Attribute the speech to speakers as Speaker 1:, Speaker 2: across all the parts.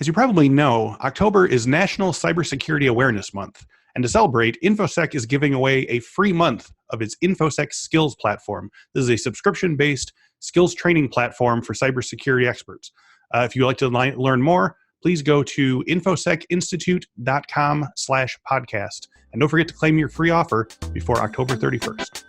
Speaker 1: As you probably know, October is National Cybersecurity Awareness Month, and to celebrate, Infosec is giving away a free month of its Infosec Skills platform. This is a subscription-based skills training platform for cybersecurity experts. If you'd like to learn more, please go to infosecinstitute.com/podcast. And don't forget to claim your free offer before October 31st.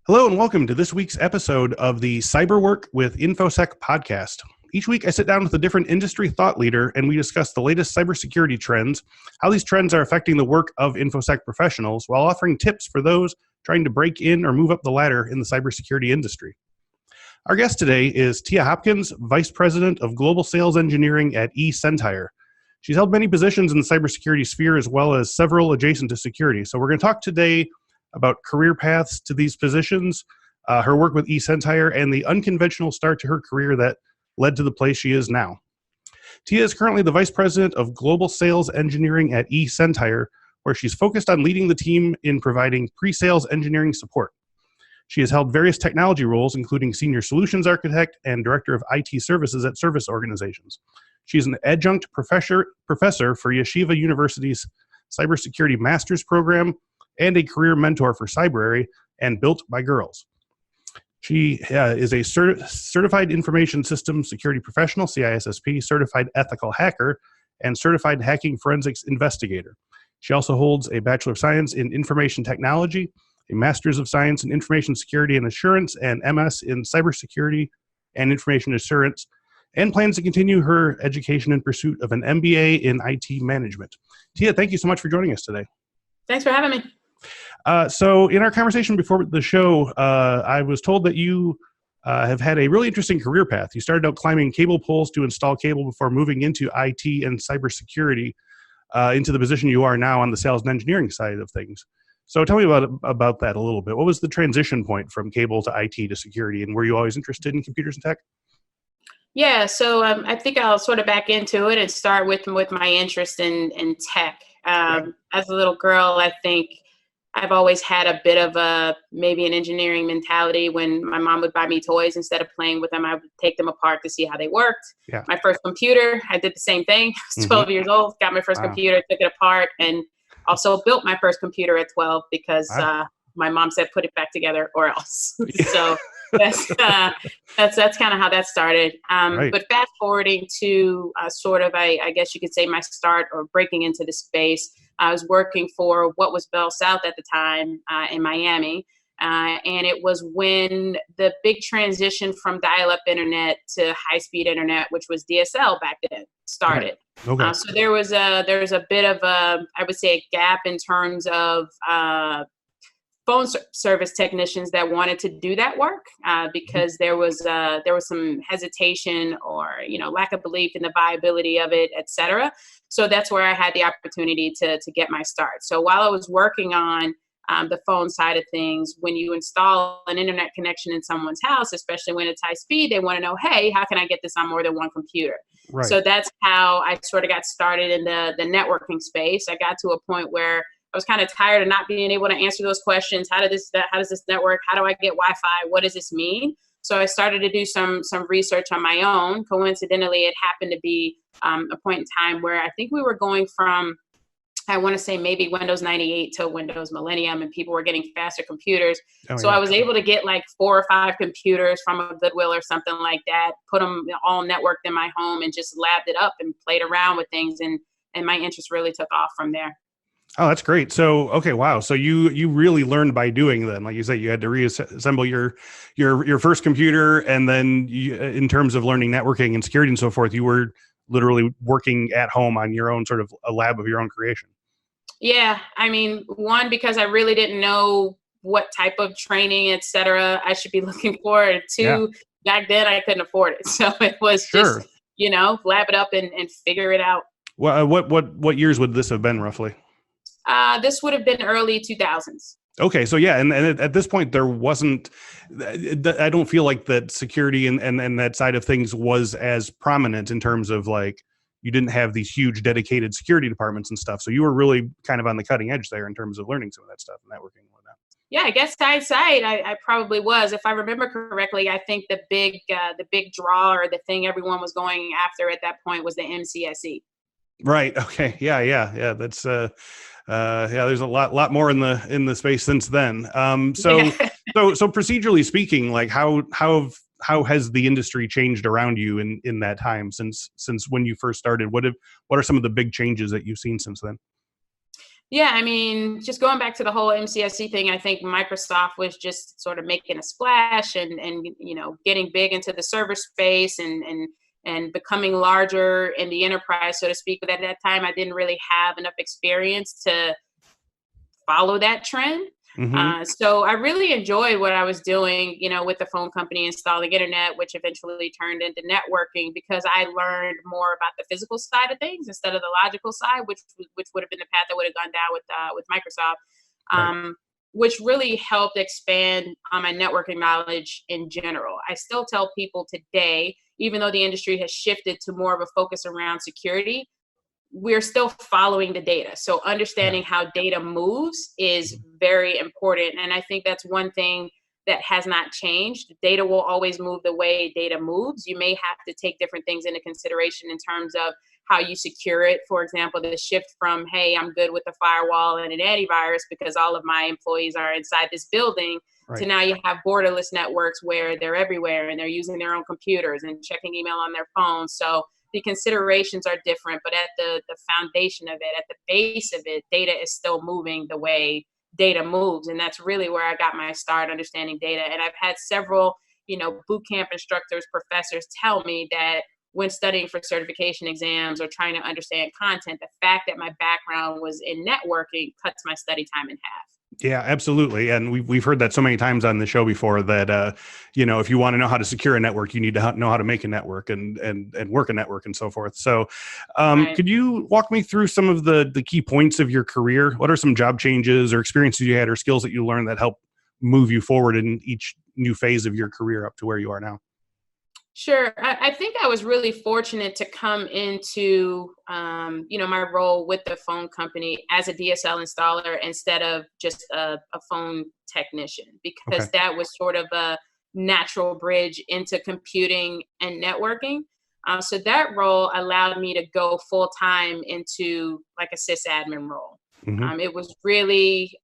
Speaker 1: Hello and welcome to this week's episode of the Cyberwork with Infosec podcast. Each week I sit down with a different industry thought leader and we discuss the latest cybersecurity trends, how these trends are affecting the work of Infosec professionals, while offering tips for those trying to break in or move up the ladder in the cybersecurity industry. Our guest today is Tia Hopkins, Vice President of Global Sales Engineering at eSentire. She's held many positions in the cybersecurity sphere as well as several adjacent to security. So we're going to talk today about career paths to these positions, her work with eSentire, and the unconventional start to her career that led to the place she is now. Tia is currently the Vice President of Global Sales Engineering at eSentire, where she's focused on leading the team in providing pre-sales engineering support. She has held various technology roles, including Senior Solutions Architect and Director of IT Services at service organizations. She's an adjunct professor for Yeshiva University's Cybersecurity Master's Program and a career mentor for Cybrary and Built by Girls. She is a Certified Information Systems Security Professional, CISSP, Certified Ethical Hacker, and Certified Hacking Forensics Investigator. She also holds a Bachelor of Science in Information Technology, a Master's of Science in Information Security and Assurance, and MS in Cybersecurity and Information Assurance, and plans to continue her education in pursuit of an MBA in IT Management. Tia, thank you so much for joining us today.
Speaker 2: Thanks for having me.
Speaker 1: So in our conversation before the show, I was told that you have had a really interesting career path. You started out climbing cable poles to install cable before moving into IT and cybersecurity, into the position you are now on the sales and engineering side of things. So tell me about that a little bit. What was the transition point from cable to IT to security, and were you always interested in computers and tech?
Speaker 2: Yeah, so I think I'll sort of back into it and start with my interest in tech. As a little girl, I think I've always had a bit of maybe an engineering mentality. When my mom would buy me toys, instead of playing with them, I would take them apart to see how they worked. Yeah. My first computer, I did the same thing. I was 12 years old, got my first computer, took it apart, and also built my first computer at 12 because my mom said, put it back together or else. So that's kind of how that started. But fast forwarding to I guess you could say my start or breaking into the space, I was working for what was Bell South at the time in Miami. And it was when the big transition from dial-up internet to high-speed internet, which was DSL back then, started. Okay. So there was a bit of I would say a gap in terms of phone service technicians that wanted to do that work because there was some hesitation or lack of belief in the viability of it, et cetera. So that's where I had the opportunity to get my start. So while I was working on the phone side of things, when you install an internet connection in someone's house, especially when it's high speed, they want to know, hey, how can I get this on more than one computer? Right. So that's how I sort of got started in the networking space. I got to a point where I was kind of tired of not being able to answer those questions. How does this network? How do I get Wi-Fi? What does this mean? So I started to do some research on my own. Coincidentally, it happened to be a point in time where I think we were going from, I want to say maybe Windows 98 to Windows Millennium, and people were getting faster computers. I was able to get like 4 or 5 computers from a Goodwill or something like that, put them all networked in my home and just labbed it up and played around with things. And my interest really took off from there.
Speaker 1: Oh, that's great. So, okay, wow. So you really learned by doing then. Like you said, you had to reassemble your first computer, and then in terms of learning networking and security and so forth, you were literally working at home on your own sort of a lab of your own creation.
Speaker 2: Yeah. I mean, one, because I really didn't know what type of training, et cetera, I should be looking for. 2, back then I couldn't afford it. So it was just, lab it up and figure it out.
Speaker 1: Well, what years would this have been roughly?
Speaker 2: This would have been early 2000s.
Speaker 1: Okay, so yeah, and at this point there wasn't. I don't feel like that security and that side of things was as prominent in terms of like you didn't have these huge dedicated security departments and stuff. So you were really kind of on the cutting edge there in terms of learning some of that stuff and networking and whatnot.
Speaker 2: Yeah, I guess hindsight, I probably was. If I remember correctly, I think the big draw, or the thing everyone was going after at that point, was the MCSE.
Speaker 1: Right. Okay. Yeah. That's yeah. There's a lot more in the space since then.
Speaker 2: Yeah.
Speaker 1: So procedurally speaking, like how has the industry changed around you in that time since when you first started? What are some of the big changes that you've seen since then?
Speaker 2: Yeah, I mean, just going back to the whole MCSC thing, I think Microsoft was just sort of making a splash, and getting big into the server space, and becoming larger in the enterprise, so to speak. But at that time, I didn't really have enough experience to follow that trend.
Speaker 1: Hmm.
Speaker 2: So I really enjoyed what I was doing, with the phone company, installing internet, which eventually turned into networking, because I learned more about the physical side of things instead of the logical side, which would have been the path I would have gone down with Microsoft,
Speaker 1: Right.
Speaker 2: which really helped expand on my networking knowledge in general. I still tell people today, even though the industry has shifted to more of a focus around security, we're still following the data. So
Speaker 1: Yeah.
Speaker 2: understanding how data moves is very important. And I think that's one thing that has not changed. Data will always move the way data moves. You may have to take different things into consideration in terms of how you secure it. For example, the shift from, hey, I'm good with the firewall and an antivirus because all of my employees are inside this building, to
Speaker 1: Right.
Speaker 2: now you have borderless networks where they're everywhere and they're using their own computers and checking email on their phones. So the considerations are different, but at the foundation of it, at the base of it, data is still moving the way data moves. And that's really where I got my start understanding data. And I've had several, boot camp instructors, professors tell me that when studying for certification exams or trying to understand content, the fact that my background was in networking cuts my study time in half.
Speaker 1: Yeah, absolutely. And we've heard that so many times on the show before that, if you want to know how to secure a network, you need to know how to make a network and work a network and so forth. So,
Speaker 2: Right.
Speaker 1: could you walk me through some of the key points of your career? What are some job changes or experiences you had or skills that you learned that help move you forward in each new phase of your career up to where you are now?
Speaker 2: Sure. I think I was really fortunate to come into, my role with the phone company as a DSL installer instead of just a phone technician,
Speaker 1: Okay.
Speaker 2: because that was sort of a natural bridge into computing and networking. So that role allowed me to go full time into like a sysadmin role.
Speaker 1: Hmm.
Speaker 2: It was really,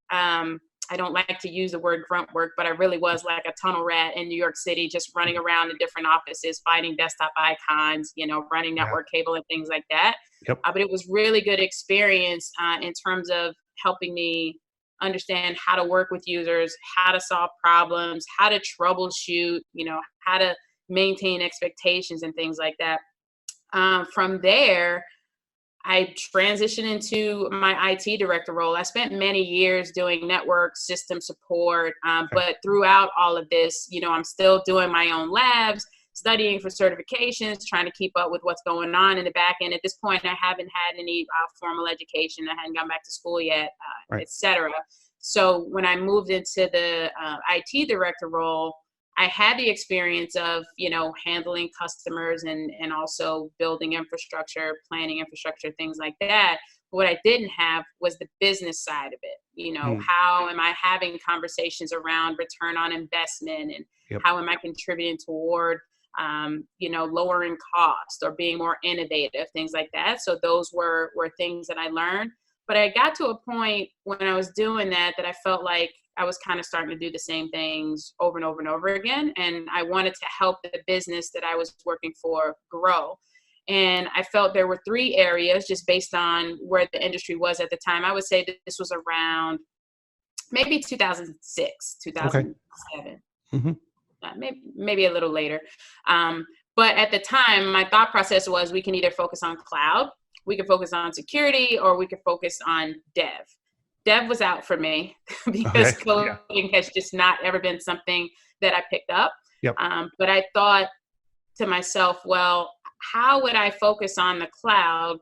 Speaker 2: I don't like to use the word grunt work, but I really was like a tunnel rat in New York City, just running around in different offices, finding desktop icons, running
Speaker 1: Yeah.
Speaker 2: network cable and things like that.
Speaker 1: Yep.
Speaker 2: But it was really good experience in terms of helping me understand how to work with users, how to solve problems, how to troubleshoot, how to maintain expectations and things like that. From there, I transitioned into my IT director role. I spent many years doing network system support,
Speaker 1: Okay.
Speaker 2: but throughout all of this, I'm still doing my own labs, studying for certifications, trying to keep up with what's going on in the back end. At this point, I haven't had any formal education. I hadn't gone back to school yet,
Speaker 1: Right.
Speaker 2: et cetera. So when I moved into the IT director role, I had the experience of, handling customers and also building infrastructure, planning infrastructure, things like that. What I didn't have was the business side of it.
Speaker 1: Mm.
Speaker 2: How am I having conversations around return on investment, and
Speaker 1: Yep.
Speaker 2: how am I contributing toward, lowering cost or being more innovative, things like that. So those were things that I learned. But I got to a point when I was doing that I felt like I was kind of starting to do the same things over and over and over again. And I wanted to help the business that I was working for grow. And I felt there were three areas just based on where the industry was at the time. I would say that this was around maybe 2006,
Speaker 1: Okay.
Speaker 2: 2007,
Speaker 1: Hmm.
Speaker 2: maybe a little later. But at the time, my thought process was we can either focus on cloud, we could focus on security, or we could focus on dev. Dev was out for me because
Speaker 1: Okay. Yeah.
Speaker 2: coding has just not ever been something that I picked up.
Speaker 1: Yep.
Speaker 2: But I thought to myself, well, how would I focus on the cloud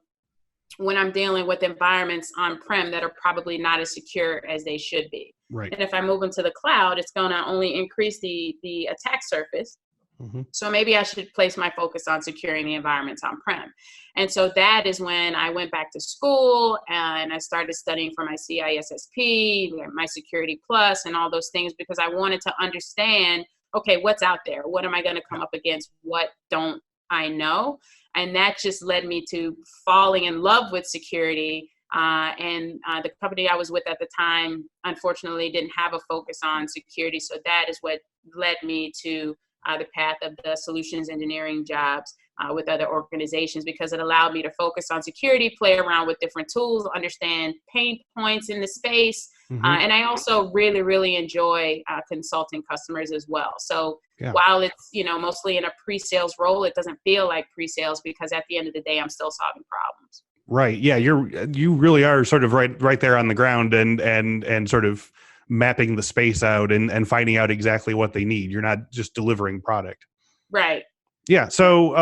Speaker 2: when I'm dealing with environments on-prem that are probably not as secure as they should be?
Speaker 1: Right.
Speaker 2: And if I move into the cloud, it's going to only increase the attack surface,
Speaker 1: Hmm.
Speaker 2: So maybe I should place my focus on securing the environments on-prem. And so that is when I went back to school and I started studying for my CISSP, my Security Plus, and all those things, because I wanted to understand, okay, what's out there? What am I going to come up against? What don't I know? And that just led me to falling in love with security. The company I was with at the time, unfortunately, didn't have a focus on security. So that is what led me to the path of the solutions engineering jobs with other organizations, because it allowed me to focus on security, play around with different tools, understand pain points in the space.
Speaker 1: Hmm.
Speaker 2: And I also really, really enjoy consulting customers as well. So
Speaker 1: Yeah.
Speaker 2: while it's, mostly in a pre-sales role, it doesn't feel like pre-sales, because at the end of the day, I'm still solving problems.
Speaker 1: Right. Yeah. You really are sort of right there on the ground and sort of mapping the space out and finding out exactly what they need. You're not just delivering product.
Speaker 2: Right.
Speaker 1: Yeah. So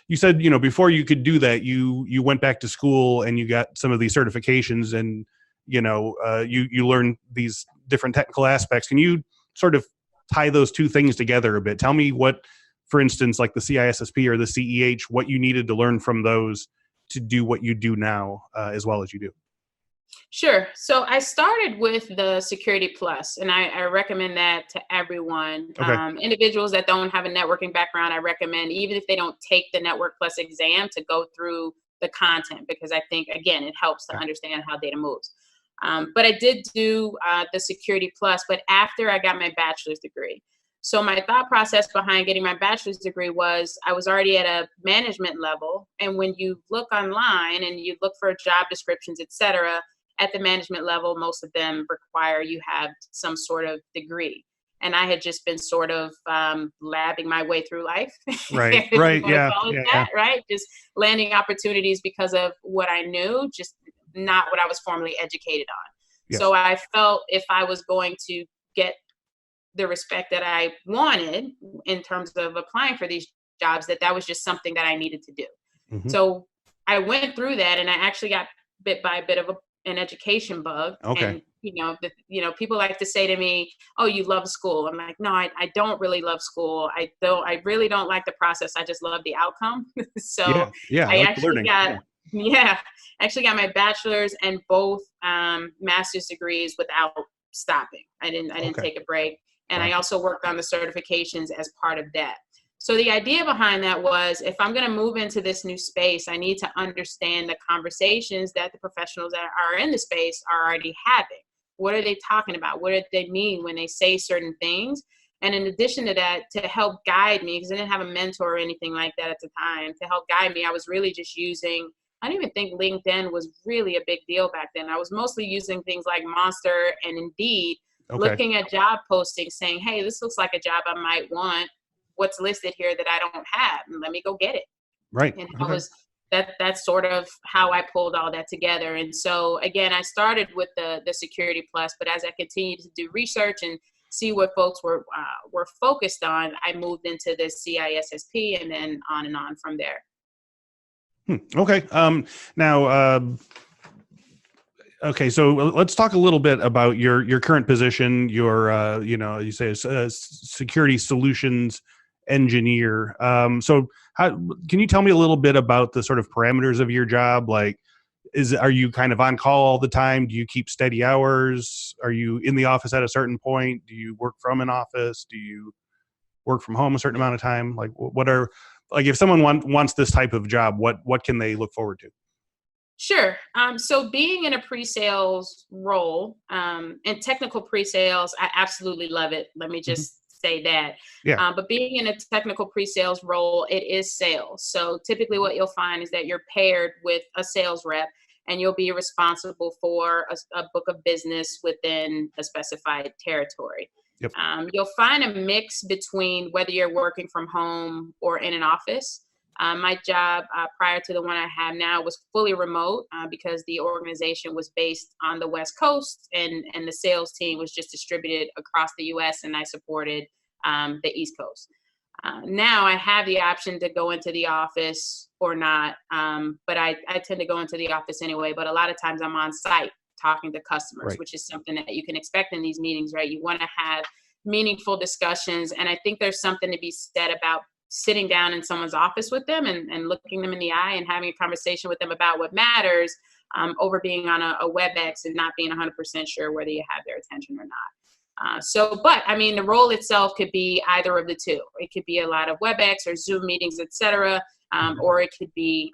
Speaker 1: you said, before you could do that, you went back to school and you got some of these certifications and, you learned these different technical aspects. Can you sort of tie those two things together a bit? Tell me what, for instance, like the CISSP or the CEH, what you needed to learn from those to do what you do now as well as you do.
Speaker 2: Sure. So I started with the Security Plus, and I recommend that to everyone.
Speaker 1: Okay.
Speaker 2: Individuals that don't have a networking background, I recommend, even if they don't take the Network Plus exam, to go through the content, because I think, again, it helps to understand how data moves. But I did do the Security Plus, but after I got my bachelor's degree. So my thought process behind getting my bachelor's degree was I was already at a management level. And when you look online and you look for job descriptions, et cetera, at the management level, most of them require you have some sort of degree. And I had just been sort of labbing my way through life.
Speaker 1: Right.
Speaker 2: If you
Speaker 1: Right.
Speaker 2: want to
Speaker 1: Yeah.
Speaker 2: call it
Speaker 1: Yeah.
Speaker 2: that, right? Just landing opportunities because of what I knew, just not what I was formally educated on.
Speaker 1: Yes.
Speaker 2: So I felt if I was going to get the respect that I wanted in terms of applying for these jobs, that was just something that I needed to do.
Speaker 1: Mm-hmm.
Speaker 2: So I went through that, and I actually got bit by a bit of an education bug.
Speaker 1: Okay.
Speaker 2: And people like to say to me, "Oh, you love school." I'm like, no, I don't really love school. I really don't like the process. I just love the outcome. So
Speaker 1: Yeah. I
Speaker 2: I
Speaker 1: like
Speaker 2: actually
Speaker 1: learning.
Speaker 2: actually got my bachelor's and both master's degrees without stopping. I didn't
Speaker 1: Okay.
Speaker 2: take a break. And I
Speaker 1: Wow.
Speaker 2: also worked on the certifications as part of that. So the idea behind that was, if I'm going to move into this new space, I need to understand the conversations that the professionals that are in the space are already having. What are they talking about? What do they mean when they say certain things? And in addition to that, to help guide me, because I didn't have a mentor or anything like that at the time, to help guide me, I was really just using, I didn't even think LinkedIn was really a big deal back then. I was mostly using things like Monster and Indeed,
Speaker 1: Okay.
Speaker 2: looking at job postings saying, hey, this looks like a job I might want. What's listed here that I don't have? And let me go get it.
Speaker 1: Right.
Speaker 2: And
Speaker 1: Okay.
Speaker 2: that's sort of how I pulled all that together. And so again, I started with the Security Plus, but as I continued to do research and see what folks were focused on, I moved into the CISSP and then on from there.
Speaker 1: Okay. Now, okay. So let's talk a little bit about your current position. Your, you say a security solutions engineer. So can you tell me a little bit about the sort of parameters of your job? Like, are you kind of on call all the time? Do you keep steady hours? Are you in the office at a certain point? Do you work from an office? Do you work from home a certain amount of time? Like, if someone wants this type of job, what can they look forward to?
Speaker 2: Sure. So being in a pre-sales role, and technical pre-sales, I absolutely love it. Let me just say that.
Speaker 1: Yeah.
Speaker 2: But being in a technical pre-sales role, it is sales. So typically what you'll find is that you're paired with a sales rep, and you'll be responsible for a book of business within a specified territory.
Speaker 1: Yep.
Speaker 2: You'll find a mix between whether you're working from home or in an office. My job prior to the one I have now was fully remote because the organization was based on the West Coast, and the sales team was just distributed across the U.S., and I supported the East Coast. Now I have the option to go into the office or not, but I tend to go into the office anyway. But a lot of times I'm on site talking to customers,
Speaker 1: Right.
Speaker 2: which is something that you can expect in these meetings, right? You want to have meaningful discussions. And I think there's something to be said about sitting down in someone's office with them and looking them in the eye and having a conversation with them about what matters, over being on a WebEx and not being 100% sure whether you have their attention or not. But I mean, the role itself could be either of the two. It could be a lot of WebEx or Zoom meetings, et cetera, or it could be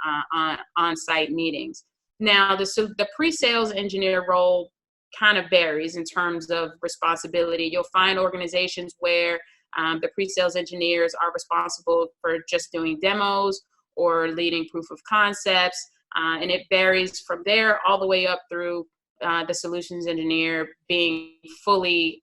Speaker 2: on-site meetings. Now, the pre-sales engineer role kind of varies in terms of responsibility. You'll find organizations where the pre-sales engineers are responsible for just doing demos or leading proof of concepts, and it varies from there all the way up through the solutions engineer being fully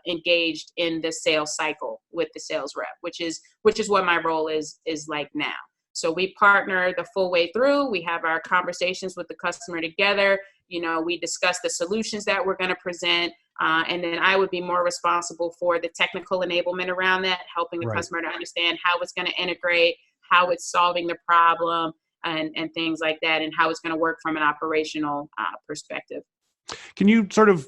Speaker 2: engaged in the sales cycle with the sales rep, which is what my role is like now. So we partner the full way through. We have our conversations with the customer together. We discuss the solutions that we're going to present. And then I would be more responsible for the technical enablement around that, helping the customer to understand how it's going to integrate, how it's solving the problem, and things like that, and how it's going to work from an operational perspective.
Speaker 1: Can you sort of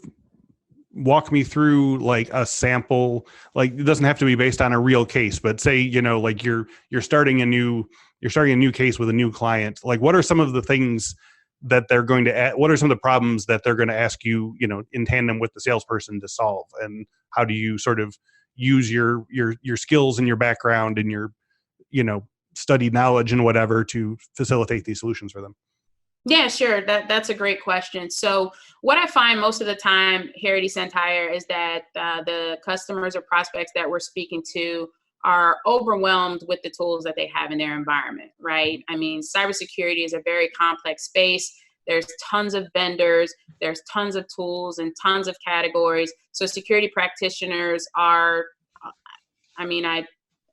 Speaker 1: walk me through like a sample? Like, it doesn't have to be based on a real case, but say, like you're starting a new case with a new client. Like, what are some of the things that they're going to what are some of the problems that they're going to ask you, in tandem with the salesperson to solve? And how do you sort of use your skills and your background and your, studied knowledge and whatever to facilitate these solutions for them?
Speaker 2: Yeah, sure. That's a great question. So what I find most of the time here at eSentire is that the customers or prospects that we're speaking to are overwhelmed with the tools that they have in their environment, right? I mean, cybersecurity is a very complex space. There's tons of vendors, there's tons of tools and tons of categories. So security practitioners are,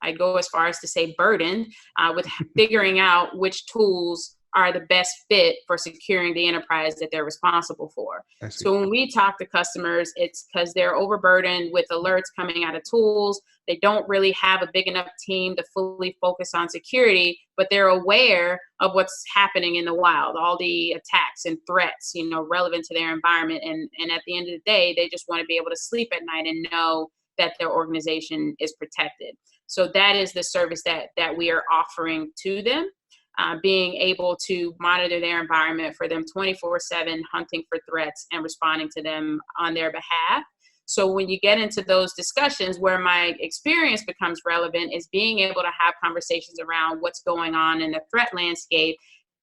Speaker 2: I go as far as to say burdened with figuring out which tools are the best fit for securing the enterprise that they're responsible for. So when we talk to customers, it's because they're overburdened with alerts coming out of tools. They don't really have a big enough team to fully focus on security, but they're aware of what's happening in the wild, all the attacks and threats, relevant to their environment. And at the end of the day, they just want to be able to sleep at night and know that their organization is protected. So that is the service that we are offering to them. Being able to monitor their environment for them 24/7, hunting for threats and responding to them on their behalf. So when you get into those discussions, where my experience becomes relevant is being able to have conversations around what's going on in the threat landscape,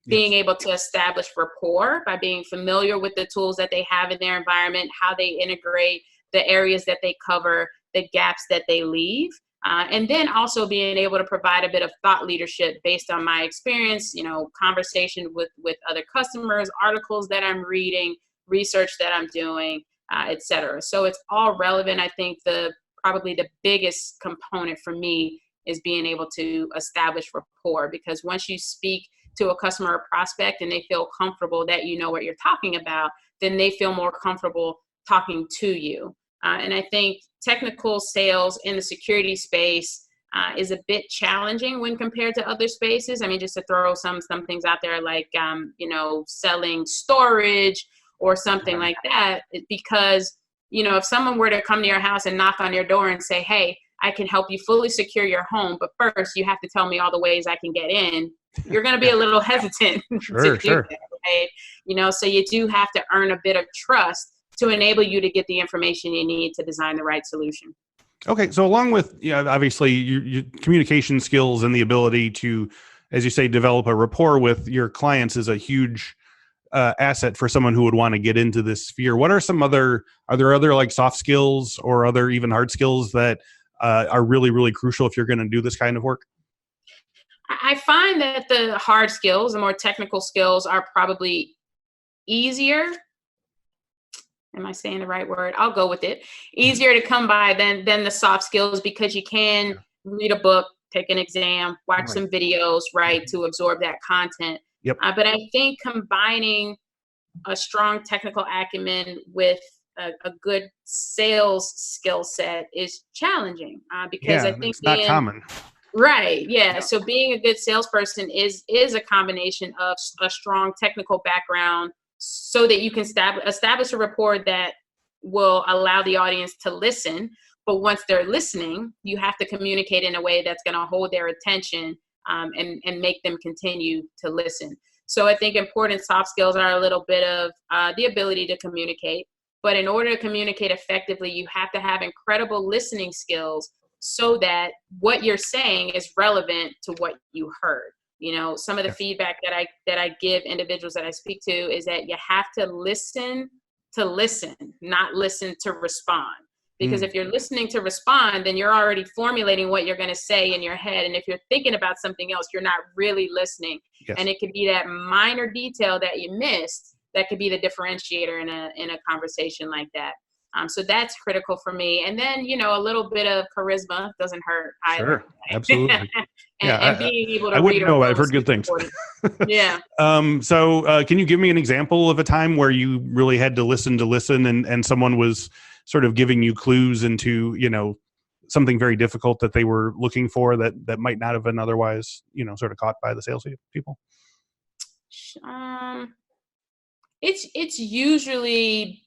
Speaker 2: being able to establish rapport by being familiar with the tools that they have in their environment, how they integrate, the areas that they cover, the gaps that they leave. And then also being able to provide a bit of thought leadership based on my experience, conversation with other customers, articles that I'm reading, research that I'm doing, et cetera. So it's all relevant. I think probably the biggest component for me is being able to establish rapport, because once you speak to a customer or prospect and they feel comfortable that you know what you're talking about, then they feel more comfortable talking to you. And I think technical sales in the security space is a bit challenging when compared to other spaces. I mean, just to throw some things out there, like, selling storage or something like that, because, if someone were to come to your house and knock on your door and say, hey, I can help you fully secure your home, but first you have to tell me all the ways I can get in, you're going to be a little hesitant to do that, right? So you do have to earn a bit of trust to enable you to get the information you need to design the right solution.
Speaker 1: Okay, so along with, obviously your communication skills and the ability to, as you say, develop a rapport with your clients is a huge asset for someone who would want to get into this sphere. What are are there other like soft skills or other even hard skills that are really, really crucial if you're going to do this kind of work?
Speaker 2: I find that the hard skills, the more technical skills, are probably easier. Am I saying the right word? I'll go with it. Easier to come by than the soft skills, because you can read a book, take an exam, watch some videos, right, to absorb that content. But I think combining a strong technical acumen with a good sales skill set is challenging, because I think
Speaker 1: it's not common.
Speaker 2: Right. Yeah. So being a good salesperson is a combination of a strong technical background, so that you can establish a rapport that will allow the audience to listen, But once they're listening, you have to communicate in a way that's going to hold their attention, and make them continue to listen. So I think important soft skills are a little bit of the ability to communicate. But in order to communicate effectively, you have to have incredible listening skills so that what you're saying is relevant to what you heard. Some of the feedback that I give individuals that I speak to is that you have to listen, not listen to respond. Because if you're listening to respond, then you're already formulating what you're going to say in your head. And if you're thinking about something else, you're not really listening.
Speaker 1: Yes.
Speaker 2: And it could be that minor detail that you missed that could be the differentiator in a conversation like that. So that's critical for me. And then, a little bit of charisma doesn't hurt either.
Speaker 1: Sure, absolutely.
Speaker 2: and being able to
Speaker 1: I wouldn't
Speaker 2: read
Speaker 1: know. I've heard good things.
Speaker 2: Yeah.
Speaker 1: So can you give me an example of a time where you really had to listen and someone was sort of giving you clues into, something very difficult that they were looking for that might not have been otherwise, sort of caught by the sales people?
Speaker 2: It's usually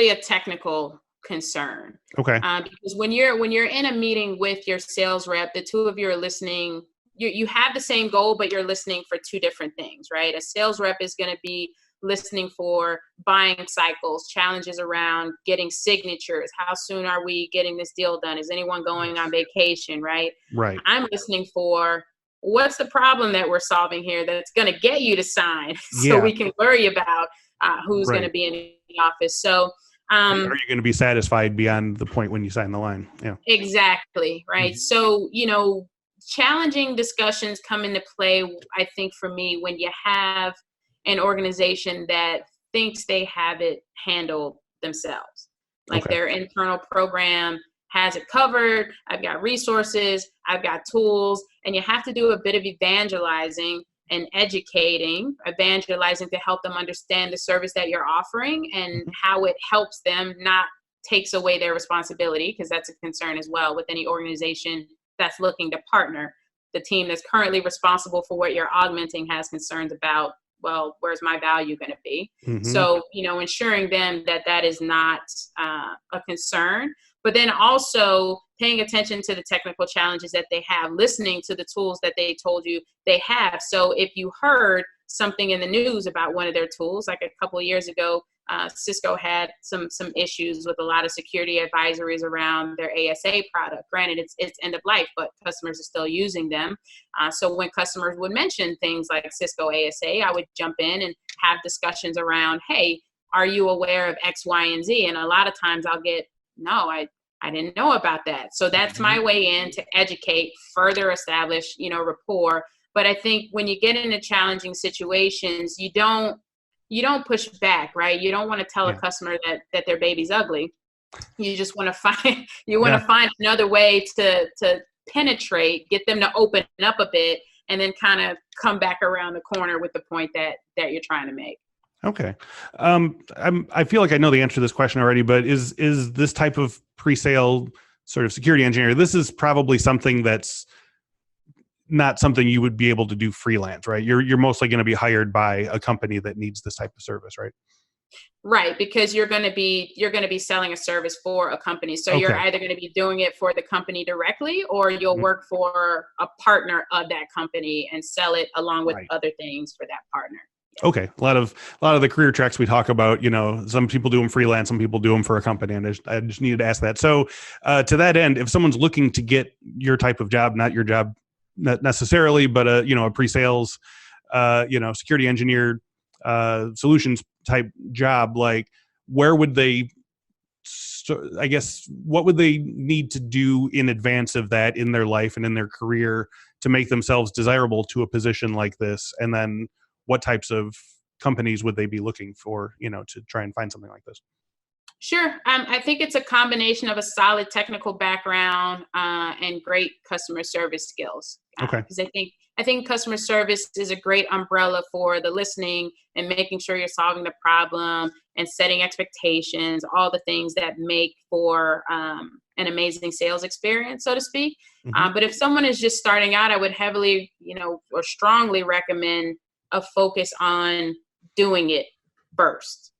Speaker 2: a technical concern.
Speaker 1: Okay.
Speaker 2: Because when you're in a meeting with your sales rep, the two of you are listening. You have the same goal, but you're listening for two different things, right? A sales rep is going to be listening for buying cycles, challenges around getting signatures. How soon are we getting this deal done? Is anyone going on vacation, right?
Speaker 1: Right.
Speaker 2: I'm listening for what's the problem that we're solving here that's going to get you to sign so we can worry about who's going to be in the office. So,
Speaker 1: are you going to be satisfied beyond the point when you sign the line? Yeah.
Speaker 2: Exactly. Right. Mm-hmm. So, challenging discussions come into play, I think, for me, when you have an organization that thinks they have it handled themselves. Like their internal program has it covered. I've got resources, I've got tools, and you have to do a bit of evangelizing and evangelizing to help them understand the service that you're offering and how it helps them, not takes away their responsibility, because that's a concern as well with any organization that's looking to partner. The team that's currently responsible for what you're augmenting has concerns about, well, where's my value going to be? Mm-hmm. So, ensuring them that is not a concern, but then also paying attention to the technical challenges that they have, listening to the tools that they told you they have. So if you heard something in the news about one of their tools, like a couple of years ago, Cisco had some issues with a lot of security advisories around their ASA product. Granted, it's end of life, but customers are still using them. So when customers would mention things like Cisco ASA, I would jump in and have discussions around, hey, are you aware of X, Y, and Z? And a lot of times I'll get, no, I didn't know about that. So that's my way in to educate, further establish, rapport. But I think when you get into challenging situations, you don't push back, right? You don't want to tell a customer that their baby's ugly. You just want to find another way to penetrate, get them to open up a bit, and then kind of come back around the corner with the point that you're trying to make.
Speaker 1: Okay. I feel like I know the answer to this question already, but is this type of pre-sale sort of security engineer, this is probably something that's not something you would be able to do freelance, right? You're mostly going to be hired by a company that needs this type of service, right?
Speaker 2: Right, because you're going to be selling a service for a company. So you're either going to be doing it for the company directly, or you'll work for a partner of that company and sell it along with other things for that partner. Yeah.
Speaker 1: Okay, a lot of the career tracks we talk about, some people do them freelance, some people do them for a company, and I just needed to ask that. So to that end, if someone's looking to get your type of job, not your job not necessarily, but a pre-sales, security engineer, solutions type job, like where would they, I guess, what would they need to do in advance of that in their life and in their career to make themselves desirable to a position like this? And then what types of companies would they be looking for, to try and find something like this?
Speaker 2: Sure. I think it's a combination of a solid technical background and great customer service skills. Because I think customer service is a great umbrella for the listening and making sure you're solving the problem and setting expectations, all the things that make for an amazing sales experience, so to speak. Mm-hmm. But if someone is just starting out, I would heavily, or strongly recommend a focus on doing it first.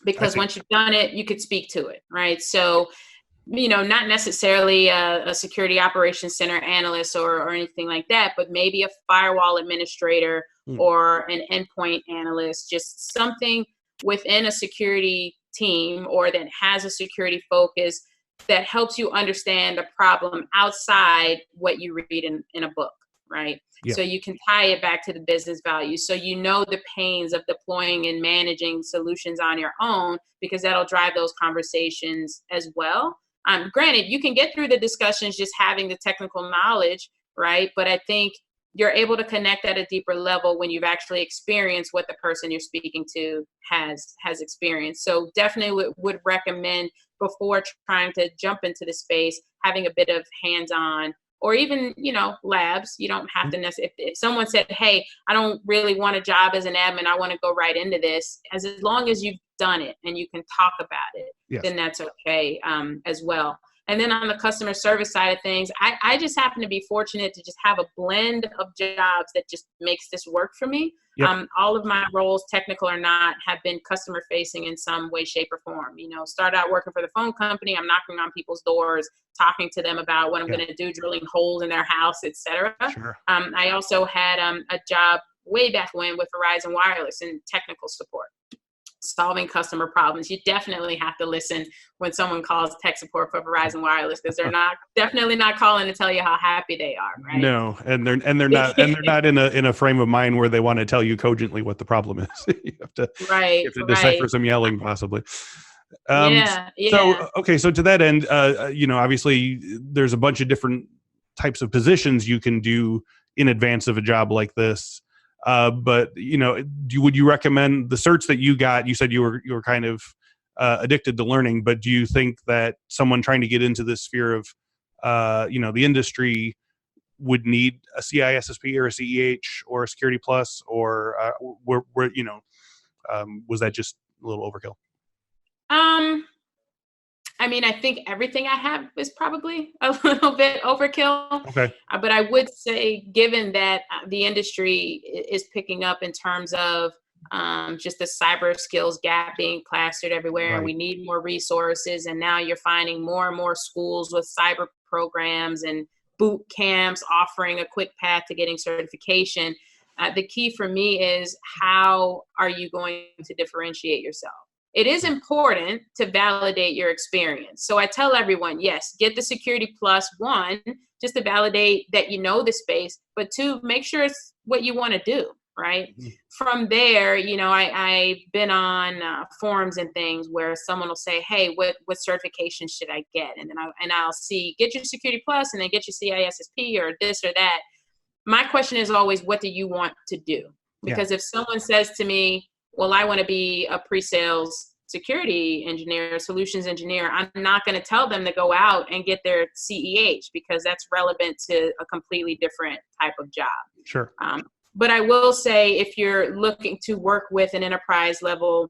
Speaker 2: Because once you've done it, you could speak to it, right? So not necessarily a security operations center analyst or anything like that, but maybe a firewall administrator or an endpoint analyst, just something within a security team or that has a security focus that helps you understand the problem outside what you read in a book, right?
Speaker 1: Yeah.
Speaker 2: So you can tie it back to the business value. So the pains of deploying and managing solutions on your own, because that'll drive those conversations as well. Granted, you can get through the discussions just having the technical knowledge, right? But I think you're able to connect at a deeper level when you've actually experienced what the person you're speaking to has experienced. So definitely would recommend, before trying to jump into the space, having a bit of hands-on, or even, labs. You don't have to necessarily, if someone said, hey, I don't really want a job as an admin, I want to go right into this, as long as you've done it and you can talk about it,
Speaker 1: yes,
Speaker 2: then that's okay as well. And then on the customer service side of things, I just happen to be fortunate to just have a blend of jobs that just makes this work for me.
Speaker 1: Yep.
Speaker 2: All of my roles, technical or not, have been customer facing in some way, shape, or form. Started out working for the phone company. I'm knocking on people's doors, talking to them about what I'm going to do, drilling holes in their house, etc.
Speaker 1: Sure.
Speaker 2: I also had a job way back when with Verizon Wireless in technical support, solving customer problems. You definitely have to listen when someone calls tech support for Verizon Wireless, because they're definitely not calling to tell you how happy they are, right?
Speaker 1: No, and they're not in a frame of mind where they want to tell you cogently what the problem is. you have to decipher some yelling, possibly.
Speaker 2: Yeah.
Speaker 1: So okay, so to that end, obviously there's a bunch of different types of positions you can do in advance of a job like this. But would you recommend the certs that you got? You said you were kind of addicted to learning, but do you think that someone trying to get into this sphere of the industry would need a CISSP or a CEH or a Security Plus, or was that just a little overkill?
Speaker 2: I think everything I have is probably a little bit overkill.
Speaker 1: Okay.
Speaker 2: But I would say, given that the industry is picking up in terms of just the cyber skills gap being plastered everywhere, and we need more resources, and now you're finding more and more schools with cyber programs and boot camps offering a quick path to getting certification. The key for me is, how are you going to differentiate yourself? It is important to validate your experience. So I tell everyone, yes, get the Security Plus, one, just to validate that you know the space, but two, make sure it's what you want to do, right? Mm-hmm. From there, I've been on forums and things where someone will say, hey, what certification should I get? And then I'll see, get your Security Plus and then get your CISSP or this or that. My question is always, what do you want to do? Because if someone says to me, well, I want to be a pre-sales security engineer, solutions engineer, I'm not going to tell them to go out and get their CEH, because that's relevant to a completely different type of job.
Speaker 1: Sure.
Speaker 2: But I will say, if you're looking to work with an enterprise level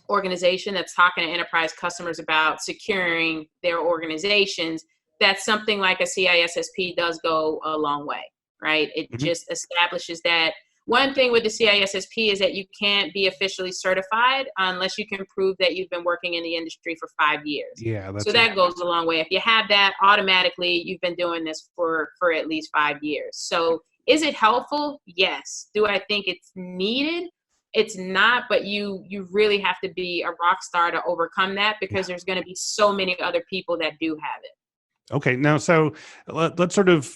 Speaker 2: organization that's talking to enterprise customers about securing their organizations, that's something like a CISSP does go a long way, right? It just establishes that. One thing with the CISSP is that you can't be officially certified unless you can prove that you've been working in the industry for 5 years.
Speaker 1: Yeah,
Speaker 2: so that goes a long way. If you have that, automatically you've been doing this for at least 5 years. So is it helpful? Yes. Do I think it's needed? It's not, but you really have to be a rock star to overcome that, because there's going to be so many other people that do have it.
Speaker 1: Okay, now so let's sort of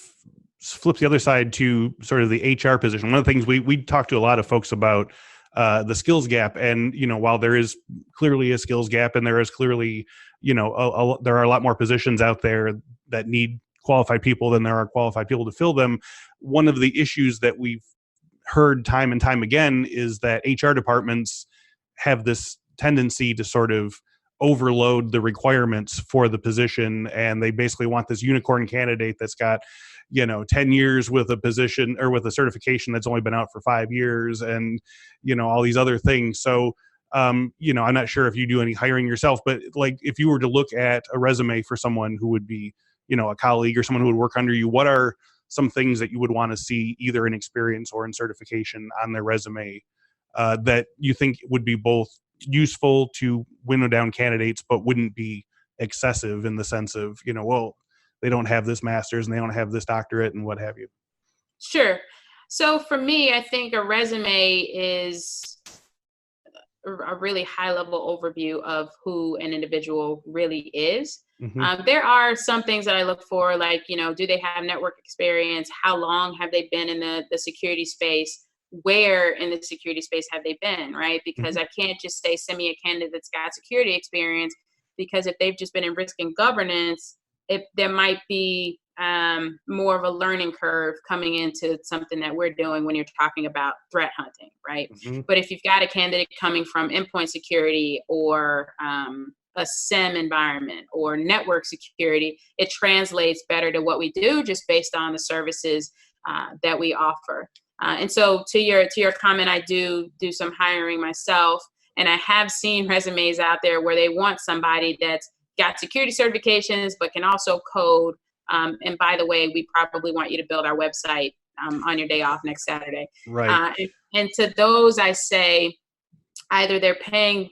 Speaker 1: flip the other side to sort of the HR position. One of the things we talk to a lot of folks about the skills gap, and while there is clearly a skills gap, and there is clearly there are a lot more positions out there that need qualified people than there are qualified people to fill them. One of the issues that we've heard time and time again is that HR departments have this tendency to sort of overload the requirements for the position, and they basically want this unicorn candidate that's got 10 years with a position or with a certification that's only been out for 5 years, and all these other things. So I'm not sure if you do any hiring yourself, but like, if you were to look at a resume for someone who would be a colleague or someone who would work under you, what are some things that you would want to see either in experience or in certification on their resume that you think would be both useful to winnow down candidates but wouldn't be excessive in the sense of, well, they don't have this master's and they don't have this doctorate and what have you?
Speaker 2: Sure. So for me, I think a resume is a really high level overview of who an individual really is.
Speaker 1: Hmm.
Speaker 2: There are some things that I look for, like, do they have network experience? How long have they been in the security space? Where in the security space have they been, right? Because
Speaker 1: Hmm.
Speaker 2: I can't just say, send me a candidate that's got security experience, because if they've just been in risk and governance, there might be more of a learning curve coming into something that we're doing when you're talking about threat hunting, right?
Speaker 1: Hmm.
Speaker 2: But if you've got a candidate coming from endpoint security or a SIEM environment or network security, it translates better to what we do just based on the services that we offer. And so to your comment, I do some hiring myself, and I have seen resumes out there where they want somebody that's got security certifications but can also code. And by the way, we probably want you to build our website on your day off next Saturday.
Speaker 1: Right.
Speaker 2: And to those, I say, either they're paying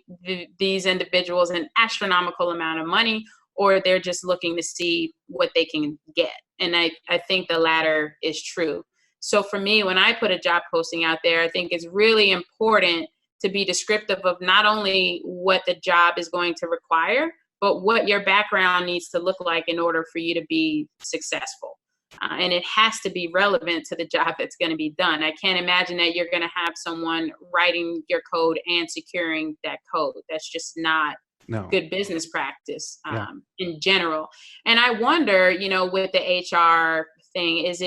Speaker 2: these individuals an astronomical amount of money, or they're just looking to see what they can get. And I think the latter is true. So for me, when I put a job posting out there, I think it's really important to be descriptive of not only what the job is going to require, but what your background needs to look like in order for you to be successful. And it has to be relevant to the job that's going to be done. I can't imagine that you're going to have someone writing your code and securing that code. That's just not
Speaker 1: No.
Speaker 2: good business practice
Speaker 1: Yeah.
Speaker 2: in general. And I wonder, with the HR thing, is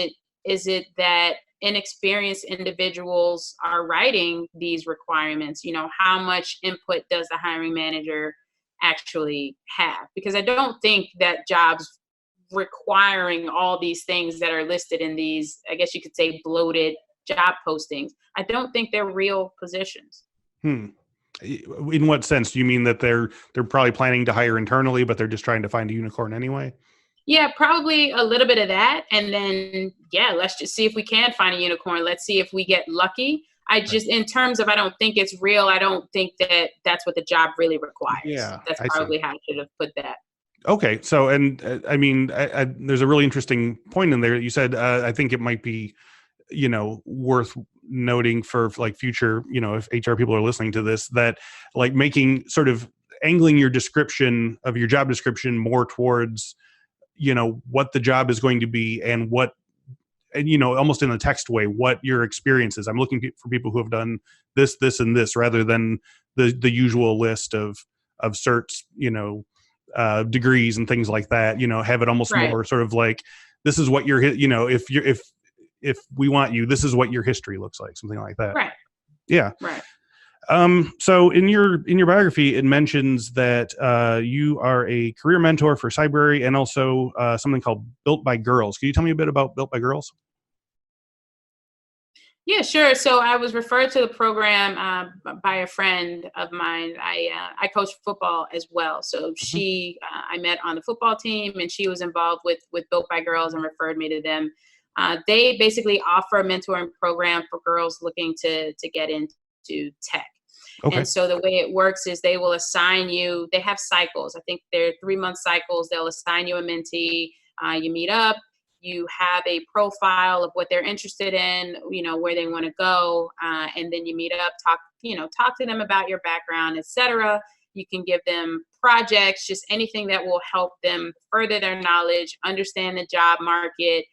Speaker 2: it that inexperienced individuals are writing these requirements? How much input does the hiring manager actually have? Because I don't think that jobs requiring all these things that are listed in these, I guess you could say, bloated job postings, I don't think they're real positions.
Speaker 1: In what sense? Do you mean that they're probably planning to hire internally, but they're just trying to find a unicorn anyway?
Speaker 2: Yeah, probably a little bit of that. And then, let's just see if we can find a unicorn. Let's see if we get lucky. In terms of, I don't think it's real. I don't think that that's what the job really requires.
Speaker 1: Yeah,
Speaker 2: That's
Speaker 1: I see.
Speaker 2: probably how I should have put that.
Speaker 1: Okay. So, and I mean, there's a really interesting point in there. You said, I think it might be, worth noting for like future, if HR people are listening to this, that like making sort of angling your description of your job description more towards, what the job is going to be and almost in a text way, what your experience is. I'm looking for people who have done this, this, and this, rather than the usual list of certs, degrees and things like that. Have it almost
Speaker 2: Right.
Speaker 1: more sort of like, this is what your, if we want you, this is what your history looks like, something like that.
Speaker 2: Right.
Speaker 1: Yeah.
Speaker 2: Right.
Speaker 1: So in your biography, it mentions that you are a career mentor for Cybrary and also something called Built by Girls. Can you tell me a bit about Built by Girls?
Speaker 2: Yeah, sure. So I was referred to the program by a friend of mine. I coach football as well. So she, I met on the football team, and she was involved with Built by Girls and referred me to them. They basically offer a mentoring program for girls looking to get into tech.
Speaker 1: Okay.
Speaker 2: And so the way it works is they will assign you, they have cycles. I think they're 3-month cycles. They'll assign you a mentee. You meet up, you have a profile of what they're interested in, where they want to go. And then you meet up, talk to them about your background, etc. You can give them projects, just anything that will help them further their knowledge, understand the job market,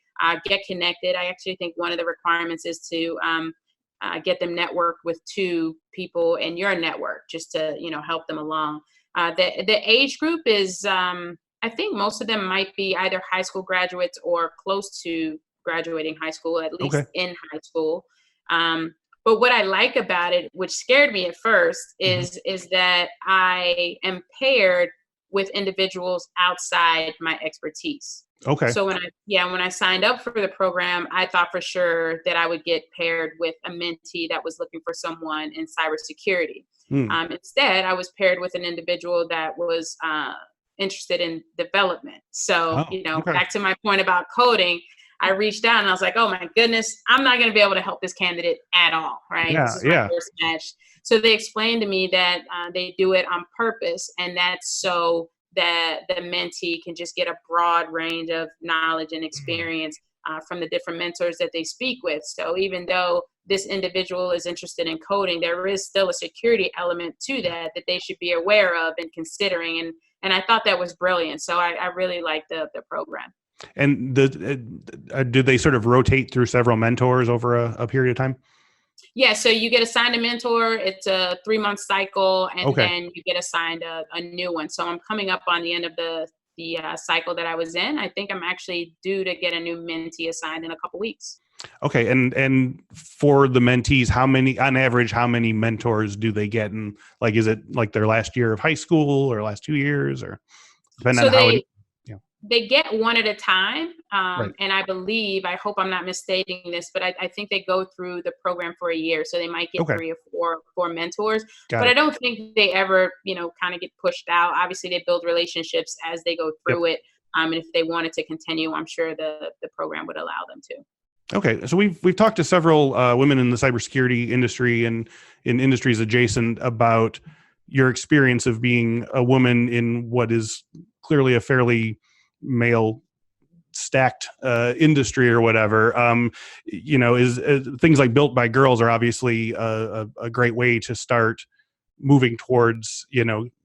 Speaker 2: get connected. I actually think one of the requirements is to get them networked with 2 people in your network, just to help them along. The age group is, I think most of them might be either high school graduates or close to graduating high school, at least in high school. But what I like about it, which scared me at first, is that I am paired with individuals outside my expertise.
Speaker 1: Okay.
Speaker 2: So when I signed up for the program, I thought for sure that I would get paired with a mentee that was looking for someone in cybersecurity. Instead, I was paired with an individual that was interested in development. So, back to my point about coding, I reached out and I was like, oh my goodness, I'm not going to be able to help this candidate at all, right?
Speaker 1: Yeah,
Speaker 2: this is my first match. So they explained to me that they do it on purpose, and that's so that the mentee can just get a broad range of knowledge and experience from the different mentors that they speak with. So even though this individual is interested in coding, there is still a security element to that they should be aware of and considering. And I thought that was brilliant. So I really like the program.
Speaker 1: And do they sort of rotate through several mentors over a period of time?
Speaker 2: Yeah, so you get assigned a mentor. It's a 3-month cycle, and
Speaker 1: Okay.
Speaker 2: then you get assigned a new one. So I'm coming up on the end of the cycle that I was in. I think I'm actually due to get a new mentee assigned in a couple weeks.
Speaker 1: Okay, and for the mentees, on average, how many mentors do they get? And like, is it like their last year of high school or last 2 years, or depending
Speaker 2: So
Speaker 1: on how it?
Speaker 2: they get one at a time.
Speaker 1: Right.
Speaker 2: And I hope I'm not misstating this, but I think they go through the program for a year. So they might get
Speaker 1: Okay.
Speaker 2: 3 or 4 mentors,
Speaker 1: Got
Speaker 2: but
Speaker 1: it.
Speaker 2: I don't think they ever, kind of get pushed out. Obviously they build relationships as they go through it. And if they wanted to continue, I'm sure the program would allow them to.
Speaker 1: Okay, so we've talked to several women in the cybersecurity industry and in industries adjacent about your experience of being a woman in what is clearly a fairly male stacked industry or whatever. Is things like Built by Girls are obviously a great way to start moving towards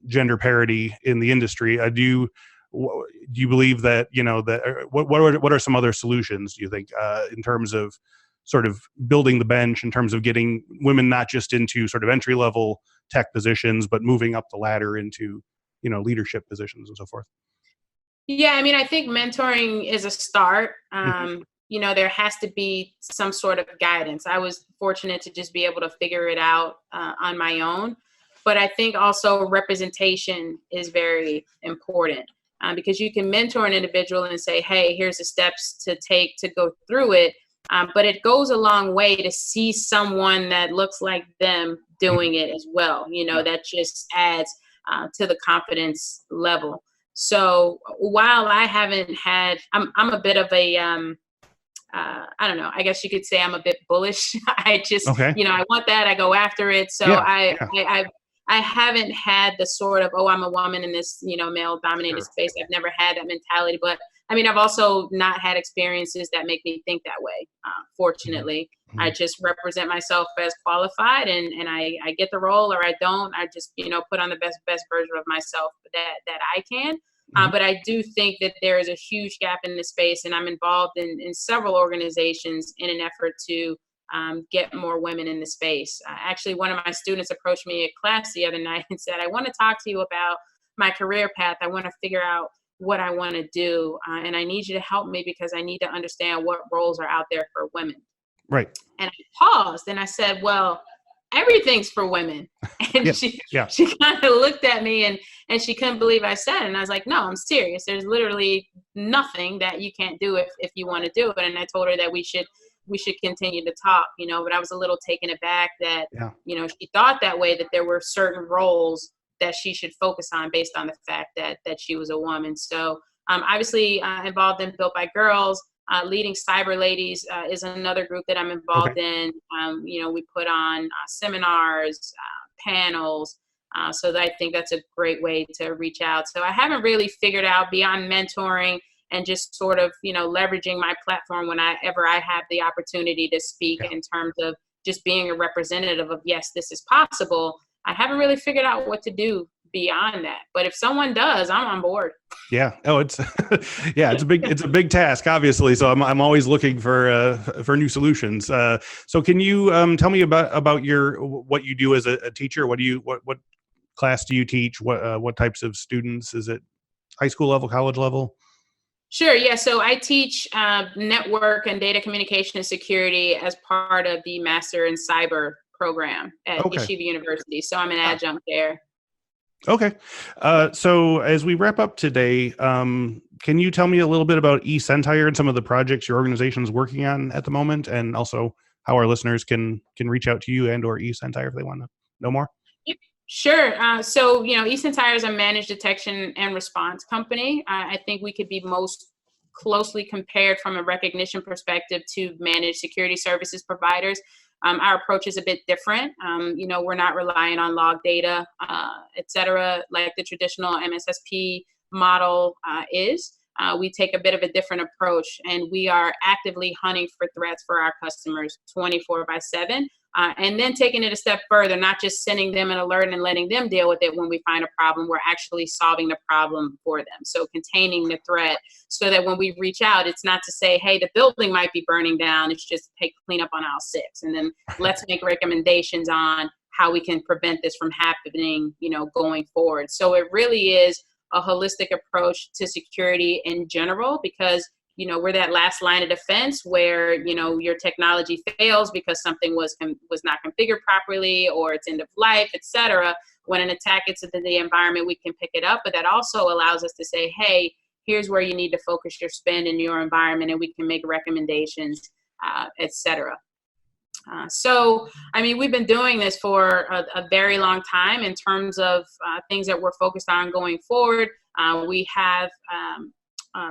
Speaker 1: gender parity in the industry. Do you believe that what are some other solutions, do you think, in terms of sort of building the bench, in terms of getting women not just into sort of entry level tech positions, but moving up the ladder into leadership positions and so forth?
Speaker 2: Yeah, I mean, I think mentoring is a start.
Speaker 1: Mhm.
Speaker 2: There has to be some sort of guidance. I was fortunate to just be able to figure it out on my own. But I think also representation is very important because you can mentor an individual and say, hey, here's the steps to take to go through it. But it goes a long way to see someone that looks like them doing it as well. That just adds to the confidence level. So while I haven't had, I'm a bit of a, I don't know, I guess you could say I'm a bit bullish. I just,
Speaker 1: Okay.
Speaker 2: I want that, I go after it. So
Speaker 1: Yeah.
Speaker 2: I haven't had the sort of, oh, I'm a woman in this, male dominated
Speaker 1: Sure.
Speaker 2: space. I've never had that mentality, but I mean, I've also not had experiences that make me think that way. Fortunately,
Speaker 1: Mm-hmm.
Speaker 2: I just represent myself as qualified, and I get the role or I don't. I just put on the best version of myself that I can.
Speaker 1: Mm-hmm.
Speaker 2: But I do think that there is a huge gap in this space, and I'm involved in several organizations in an effort to get more women in the space. Actually, one of my students approached me at class the other night and said, I want to talk to you about my career path. I want to figure out what I want to do. And I need you to help me because I need to understand what roles are out there for women.
Speaker 1: Right.
Speaker 2: And I paused and I said, well, everything's for women. And she kind of looked at me and she couldn't believe I said it. And I was like, no, I'm serious. There's literally nothing that you can't do if you want to do it. And I told her that we should continue to talk, but I was a little taken aback that, she thought that way, that there were certain roles that she should focus on based on the fact that she was a woman. So obviously involved in Built by Girls. Leading Cyber Ladies is another group that I'm involved in. We put on seminars, panels. So I think that's a great way to reach out. So I haven't really figured out beyond mentoring and just sort of, leveraging my platform whenever I have the opportunity to speak in terms of just being a representative of, yes, this is possible. I haven't really figured out what to do beyond that. But if someone does, I'm on board.
Speaker 1: Yeah. Oh, it's it's a big task, obviously. So I'm always looking for new solutions. So can you tell me about what you do as a teacher? What class do you teach? What types of students? Is it high school level, college level?
Speaker 2: Sure. Yeah. So I teach network and data communication and security as part of the Master in Cyber program at Yeshiva University. So I'm an adjunct there.
Speaker 1: Okay. So as we wrap up today, can you tell me a little bit about eSentire and some of the projects your organization is working on at the moment, and also how our listeners can reach out to you and or eSentire if they want to know more?
Speaker 2: Sure. So, eSentire is a managed detection and response company. I think we could be most closely compared from a recognition perspective to managed security services providers. Our approach is a bit different. We're not relying on log data, et cetera, like the traditional MSSP model is. We take a bit of a different approach, and we are actively hunting for threats for our customers 24/7. And then taking it a step further, not just sending them an alert and letting them deal with it when we find a problem, we're actually solving the problem for them. So containing the threat so that when we reach out, it's not to say, hey, the building might be burning down. It's just, hey, clean up on aisle 6. And then let's make recommendations on how we can prevent this from happening, going forward. So it really is a holistic approach to security in general, because we're that last line of defense where your technology fails because something was not configured properly, or it's end of life, etc. When an attack gets into the environment, we can pick it up, but that also allows us to say, hey, here's where you need to focus your spend in your environment, and we can make recommendations, etc. So, we've been doing this for a very long time in terms of things that we're focused on going forward. We have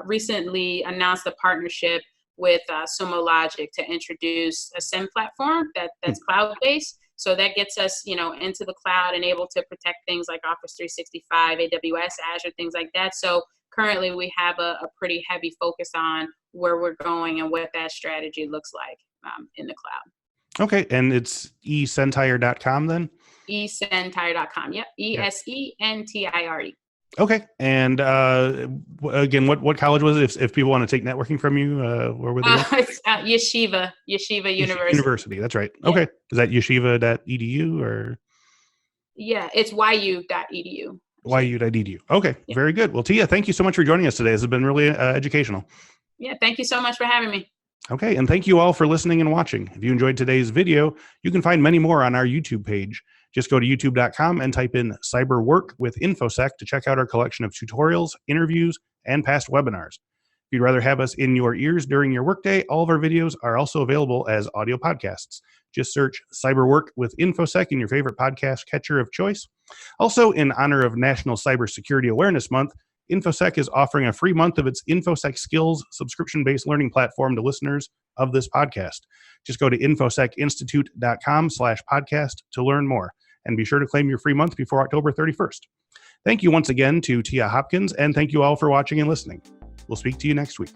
Speaker 2: recently announced a partnership with Sumo Logic to introduce a SIEM platform that's cloud-based. So that gets us, into the cloud and able to protect things like Office 365, AWS, Azure, things like that. So currently we have a pretty heavy focus on where we're going and what that strategy looks like in the cloud.
Speaker 1: Okay, and it's eSentire.com then?
Speaker 2: eSentire.com, yep, ESENTIRE.
Speaker 1: Okay, and again, what college was it? If people want to take networking from you, where would they go?
Speaker 2: It's Yeshiva University.
Speaker 1: University, that's right. Yeah. Okay, is that yeshiva.edu or?
Speaker 2: Yeah, it's yu.edu.
Speaker 1: yu.edu. Okay, yeah. Very good. Well, Tia, thank you so much for joining us today. This has been really educational.
Speaker 2: Yeah, thank you so much for having me.
Speaker 1: Okay, and thank you all for listening and watching. If you enjoyed today's video, you can find many more on our YouTube page. Just go to youtube.com and type in Cyber Work with Infosec to check out our collection of tutorials, interviews, and past webinars. If you'd rather have us in your ears during your workday, all of our videos are also available as audio podcasts. Just search Cyber Work with Infosec in your favorite podcast catcher of choice. Also, in honor of National Cybersecurity Awareness Month, Infosec is offering a free month of its Infosec Skills subscription-based learning platform to listeners of this podcast. Just go to infosecinstitute.com/podcast to learn more, and be sure to claim your free month before October 31st. Thank you once again to Tia Hopkins, and thank you all for watching and listening. We'll speak to you next week.